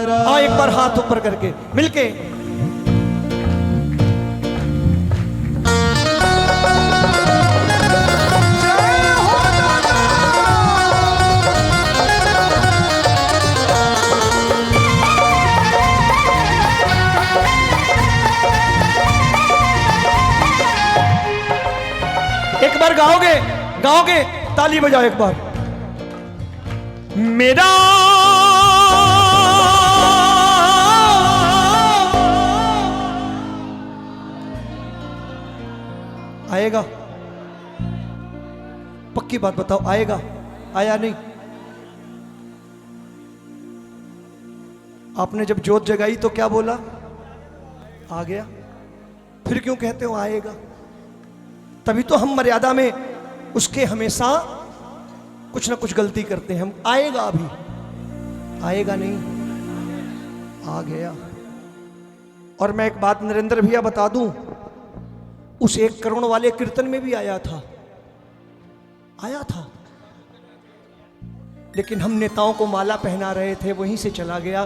हाँ एक बार हाथ ऊपर करके मिलके। एक बार गाओगे, गाओगे, ताली बजाओ एक बार। मेरा आएगा, पक्की बात बताओ, आएगा? आया नहीं? आपने जब जोत जगाई तो क्या बोला? आ गया। फिर क्यों कहते हो आएगा? तभी तो हम मर्यादा में उसके हमेशा कुछ ना कुछ गलती करते हैं। हम आएगा, अभी आएगा नहीं, आ गया। और मैं एक बात नरेंद्र भैया बता दूं, उस 1 करोड़ वाले कीर्तन में भी आया था, आया था, लेकिन हम नेताओं को माला पहना रहे थे, वहीं से चला गया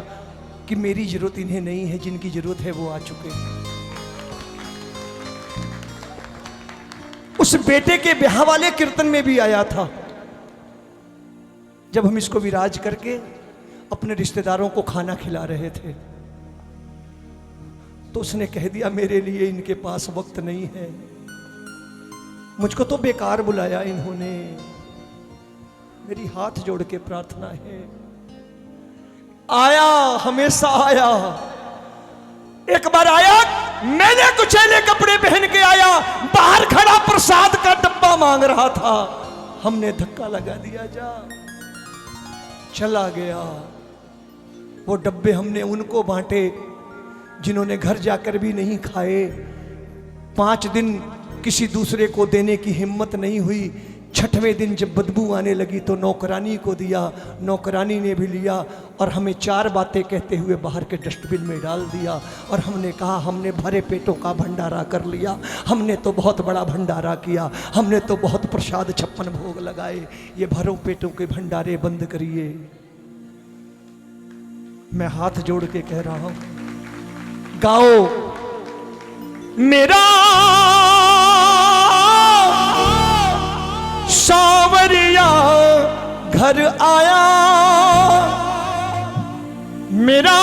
कि मेरी जरूरत इन्हें नहीं है, जिनकी जरूरत है वो आ चुके। उस बेटे के ब्याह वाले कीर्तन में भी आया था, जब हम इसको विराज करके अपने रिश्तेदारों को खाना खिला रहे थे, तो उसने कह दिया मेरे लिए इनके पास वक्त नहीं है, मुझको तो बेकार बुलाया इन्होंने, मेरी हाथ जोड़ के प्रार्थना है। आया, हमेशा आया। एक बार आया, मैंने कुचैले कपड़े पहन के आया, बाहर खड़ा प्रसाद का डब्बा मांग रहा था, हमने धक्का लगा दिया, जा, चला गया। वो डब्बे हमने उनको बांटे जिन्होंने घर जाकर भी नहीं खाए। 5 दिन किसी दूसरे को देने की हिम्मत नहीं हुई। 6वें दिन जब बदबू आने लगी तो नौकरानी को दिया, नौकरानी ने भी लिया और हमें 4 बातें कहते हुए बाहर के डस्टबिन में डाल दिया। और हमने कहा हमने भरे पेटों का भंडारा कर लिया, हमने तो बहुत बड़ा भंडारा किया, हमने तो बहुत प्रसाद 56 भोग लगाए, ये भरों पेटों के भंडारे बंद करिए। मैं हाथ जोड़ के कह रहा हूं, गाओ मेरा सावरिया घर आया, मेरा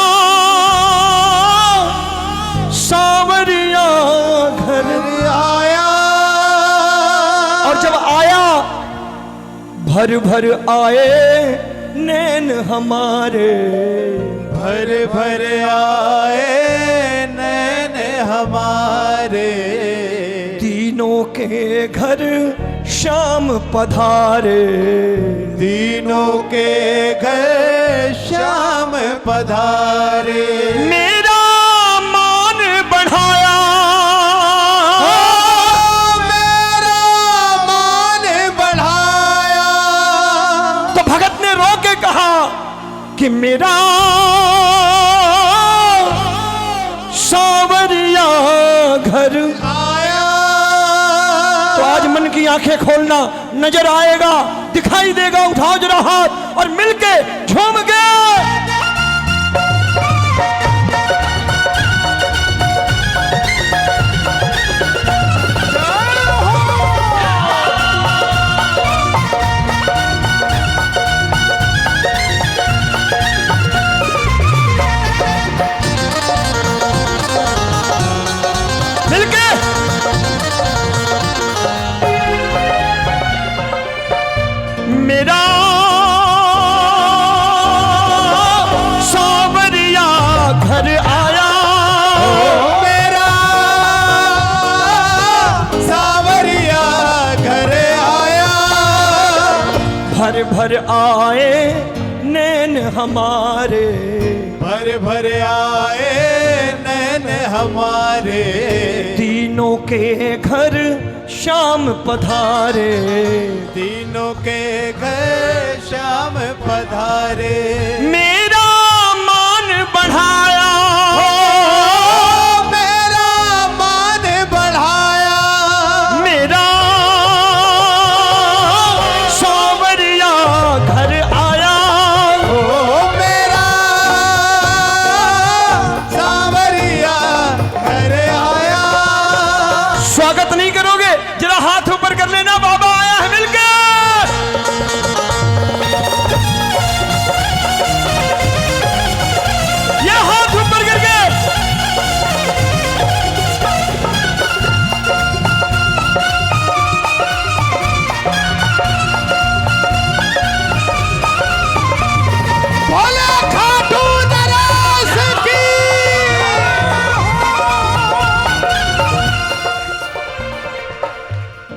सावरिया घर आया। और जब आया भर भर आए नैन हमारे, भर भर आए नैन हमारे, तीनों के घर शाम पधारे, तीनों के घर शाम पधारे। मेरा मान बढ़ाया, मेरा मान बढ़ाया। तो भगत ने रो के कहा कि मेरा सावरिया घर आया। तो आज मन की आंखें खोलना, नजर आएगा, दिखाई देगा, उठाओ जरा हाथ और मिलके झूम के मेरा सावरिया घर आया, मेरा सावरिया घर आया। भर भर आए नैन हमारे, भर भर आए नैन हमारे, तीनों के घर शाम पधारे, तीनों के घर शाम पधारे। मेरा मान बढ़ाया, मेरा मान बढ़ाया। मेरा सावरिया घर आया, मेरा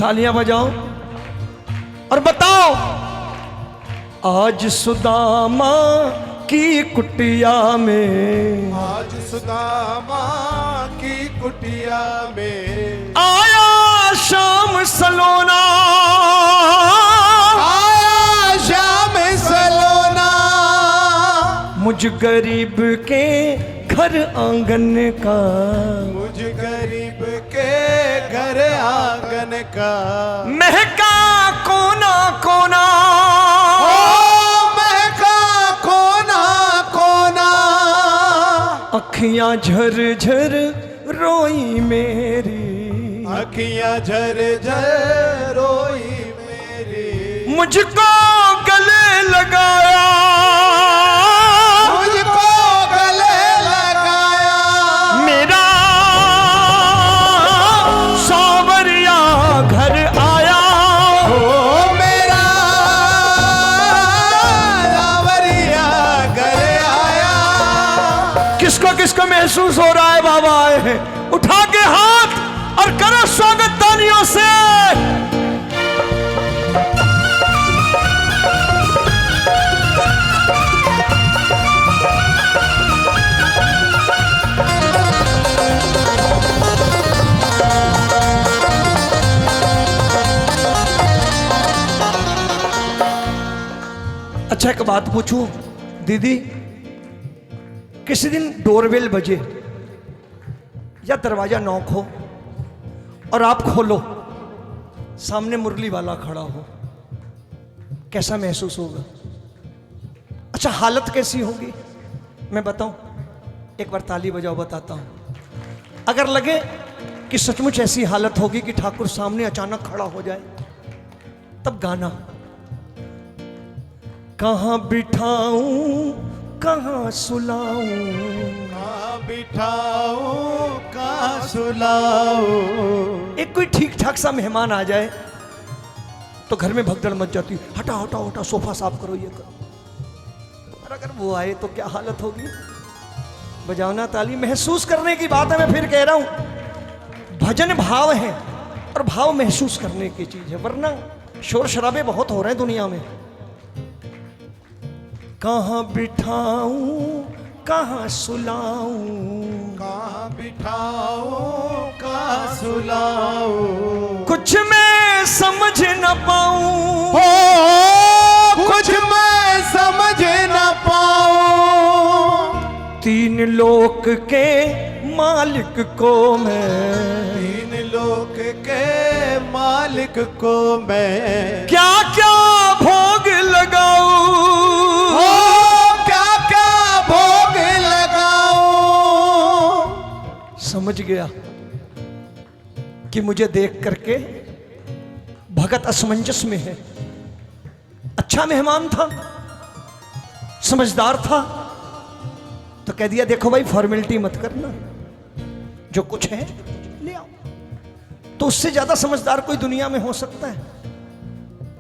तालियां बजाओ और बताओ, आज सुदामा की कुटिया में, आज सुदामा की कुटिया में आया शाम सलोना, आया श्याम सलोना, मुझ गरीब के घर आंगन का, मुझ गरीब के घर आंगन का महका कोना कोना, ओ महका कोना कोना, अखियां झर झर रोई मेरी, अखियां झर झर रोई मेरी, मुझको गले लगाया, मुझको गले लगाया, मेरा सावरिया घर आया, ओ मेरा सावरिया घर आया। किसको किसको महसूस हो रहा है बाबा आए हैं? उठा के हाथ और करो स्वागत तालियों से। अच्छा एक बात पूछूं दीदी, किसी दिन डोरबेल बजे या दरवाजा नॉक हो और आप खोलो, सामने मुरली वाला खड़ा हो, कैसा महसूस होगा? अच्छा हालत कैसी होगी मैं बताऊं? एक बार ताली बजाओ, बताता हूं। अगर लगे कि सचमुच ऐसी हालत होगी कि ठाकुर सामने अचानक खड़ा हो जाए, तब गाना कहाँ बिठाऊं कहाँ सुलाऊं, कहाँ बिठाऊं कहाँ सुलाऊं। एक कोई ठीक ठाक सा मेहमान आ जाए तो घर में भगदड़ मच जाती है, हटा हटा हटा सोफा साफ करो, ये करो। और अगर वो आए तो क्या हालत होगी? बजाओ ना ताली। महसूस करने की बात है, मैं फिर कह रहा हूं, भजन भाव है और भाव महसूस करने की चीज है, वरना शोर शराबे बहुत हो रहे हैं दुनिया में। कहाँ बिठाऊं कहाँ सुलाऊं, कहाँ बिठाऊं कहाँ सुलाऊं, कुछ मैं समझ न पाऊं, हो कुछ मैं समझ न पाऊं। तीन लोक के मालिक को मैं, तीन लोक के मालिक को मैं क्या क्या भोग लगाऊं, हो क्या क्या भोग लगाऊं। समझ गया कि मुझे देख करके भगत असमंजस में है। अच्छा मेहमान था, समझदार था, तो कह दिया देखो भाई फॉर्मेलिटी मत करना, जो कुछ है ले आओ। तो उससे ज्यादा समझदार कोई दुनिया में हो सकता है?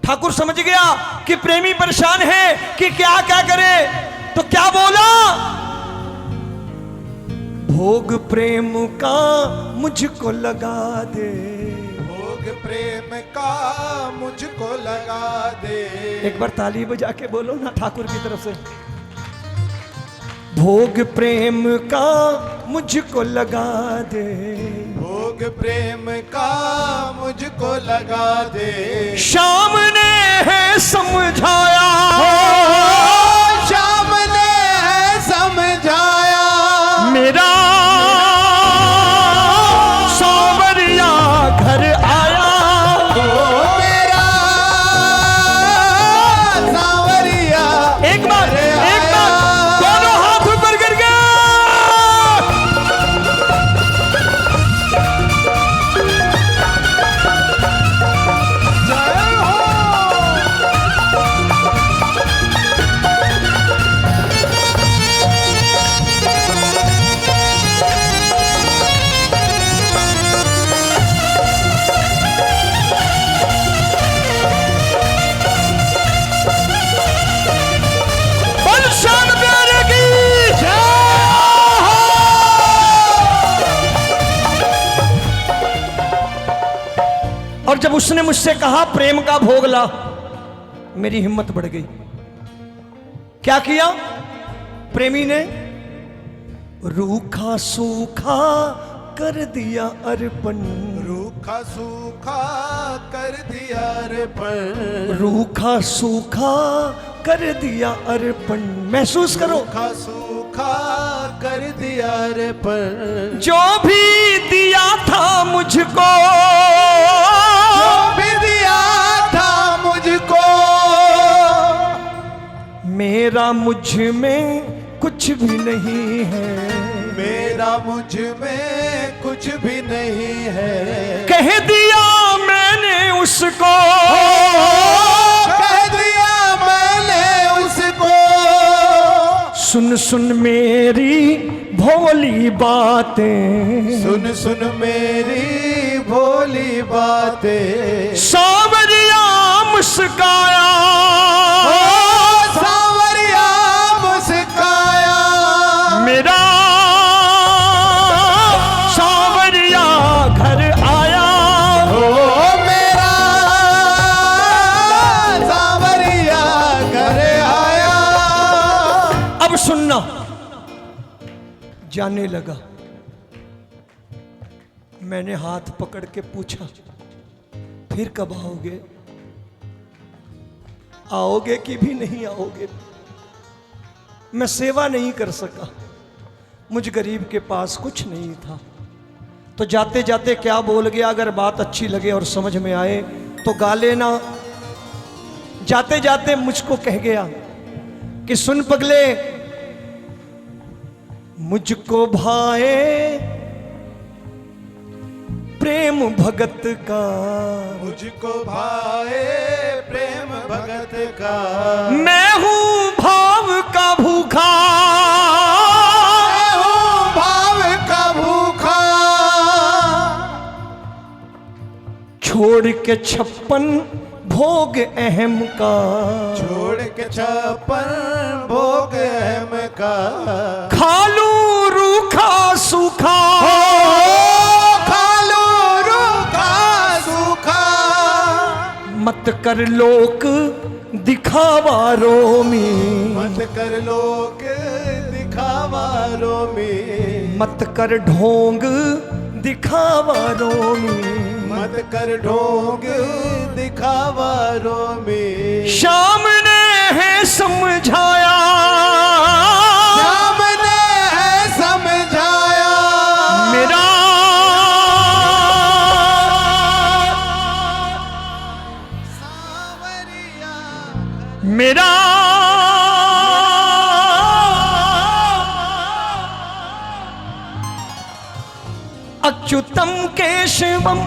ठाकुर समझ गया कि प्रेमी परेशान है कि क्या क्या करे, तो क्या बोला? भोग प्रेम का मुझको लगा दे, भोग प्रेम का मुझको लगा दे। एक बार ताली बजा के बोलो ना ठाकुर की तरफ से। भोग प्रेम का मुझको लगा दे, भोग प्रेम का मुझको लगा दे। शाम ने है समझाया, शाम ने है समझाया, मेरा सावरिया घर आया, ओ मेरा सावरिया। एक बार दोनों हाथ ऊपर करके जय हो। जब उसने मुझसे कहा प्रेम का भोग ला, मेरी हिम्मत बढ़ गई। क्या किया प्रेमी ने? रूखा सूखा कर दिया अर्पण, रूखा सूखा कर दिया अर्पण, रूखा सूखा कर दिया अर्पण। महसूस करो, रूखा सूखा कर दिया अर्पण, जो भी दिया था मुझको, जो भी दिया था मुझको, मेरा मुझ में कुछ भी नहीं है, मेरा मुझ में कुछ भी नहीं है। कह दिया मैंने उसको, कह दिया मैंने उसको, सुन सुन मेरी भोली बातें, सुन सुन मेरी भोली बातें। सावरिया मुस्काया, सावरिया मुस्काया, मेरा सावरिया घर आया। ओ मेरा सावरिया घर आया। अब सुनना, जाने लगा। मैंने हाथ पकड़ के पूछा, फिर कब आओगे? आओगे कि भी नहीं आओगे? मैं सेवा नहीं कर सका, मुझ गरीब के पास कुछ नहीं था, तो जाते जाते क्या बोल गया, अगर बात अच्छी लगे और समझ में आए तो गा लेना। जाते जाते मुझको कह गया कि सुन पगले, मुझको भाए प्रेम भगत का, मुझको भाए प्रेम भगत का, मैं हूं भाव का भूखा, मैं हूं भाव का भूखा, छोड़ के 56 भोग अहम का, छोड़ के 56 भोग अहम का, खालू रूखा सूखा, खालू रूखा सूखा, मत कर लोक दिखावा रोमी, मत कर लोग दिखावा रोमी, मत कर ढोंग दिखावा रोमी, मत कर ढोंग दिखावा रोमी। शाम ने है समझाया, श्याम ने है समझाया, मेरा सावरिया मेरा अच्युतम केशवम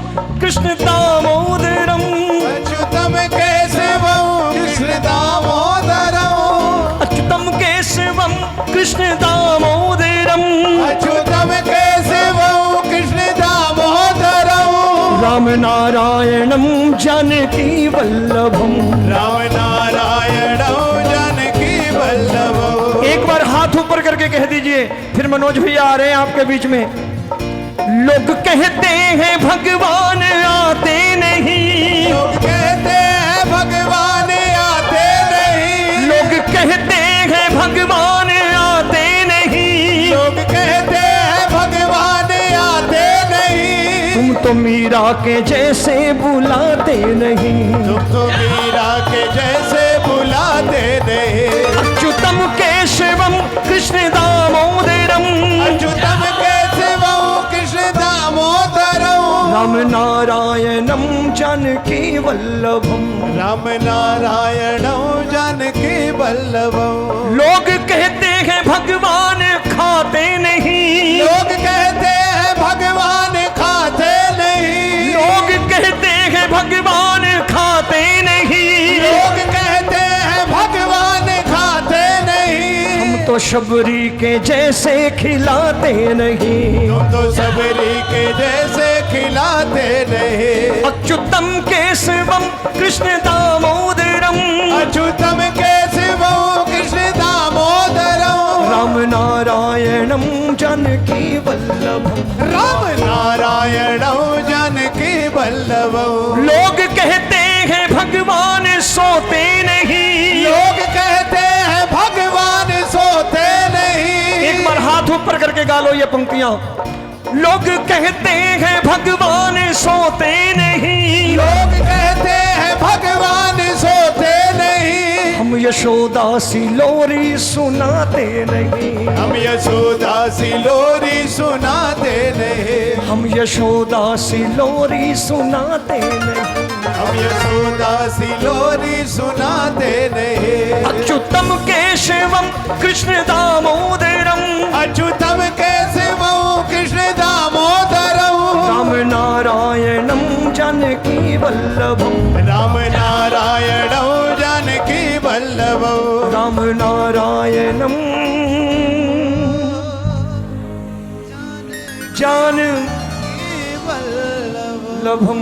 कृष्ण दामोदरम, अच्युतम केशवम कृष्ण दामोदरम, अच्युतम केशवम कृष्ण दामोदरम, अच्युतम केशवम कृष्ण दामोदरम, राम नारायणम जानकी वल्लभम। राम नारायणम जानकी वल्लभम। एक बार हाथ ऊपर करके कह दीजिए, फिर मनोज भैया आ रहे हैं आपके बीच में। लोग कहते हैं भगवान आते नहीं, लोग कहते हैं भगवान आते नहीं, लोग कहते हैं भगवान आते नहीं, लोग कहते हैं भगवान आते नहीं, तुम तो मीरा के जैसे बुलाते नहीं, तुम तो मीरा के जैसे बुलाते नहीं। अच्युतम केशवम कृष्ण दामोदरम, अच्युतम केशवम कृष्ण दामोदरम, राम नारायणम जानकी वल्लभम। राम नारायणम जानकी वल्लभम। लोग कहते हैं भगवान खाते नहीं, लोग कहते हैं भगवान खाते नहीं, लोग कहते हैं भगवान खाते नहीं, लोग कहते हैं भगवान खाते नहीं, हम तो शबरी के जैसे खिलाते नहीं, तुम तो सबरी के जैसे खिलाते नहीं। अच्युतम केशवम कृष्ण दामोदरम, अच्युतम केशवम कृष्ण दामोदरम, राम नारायणम जानकी वल्लभम। राम नारायणम जानकी वल्लभम। वल्लभम। लोग कहते हैं भगवान सोते नहीं, लोग कहते हैं भगवान सोते नहीं। एक बार हाथ ऊपर करके गा लो ये पंक्तियां। लोग कहते हैं भगवान सोते नहीं, लोग कहते हैं भगवान सोते नहीं। हम यशोदा सी लोरी सुनाते नहीं, हम यशोदा सी लोरी सुनाते नहीं। हम यशोदा सी लोरी सुनाते नहीं। हम यशोदा सी लोरी सुनाते नहीं। अच्युतम केशवम कृष्ण दामोदरम, अच्युतम केशवम कृष्ण दामोदरम। राम नारायणम जानकी वल्लभम, राम नारायणम जानकी वल्लभम। राम नारायणम जानकी वल्लभम।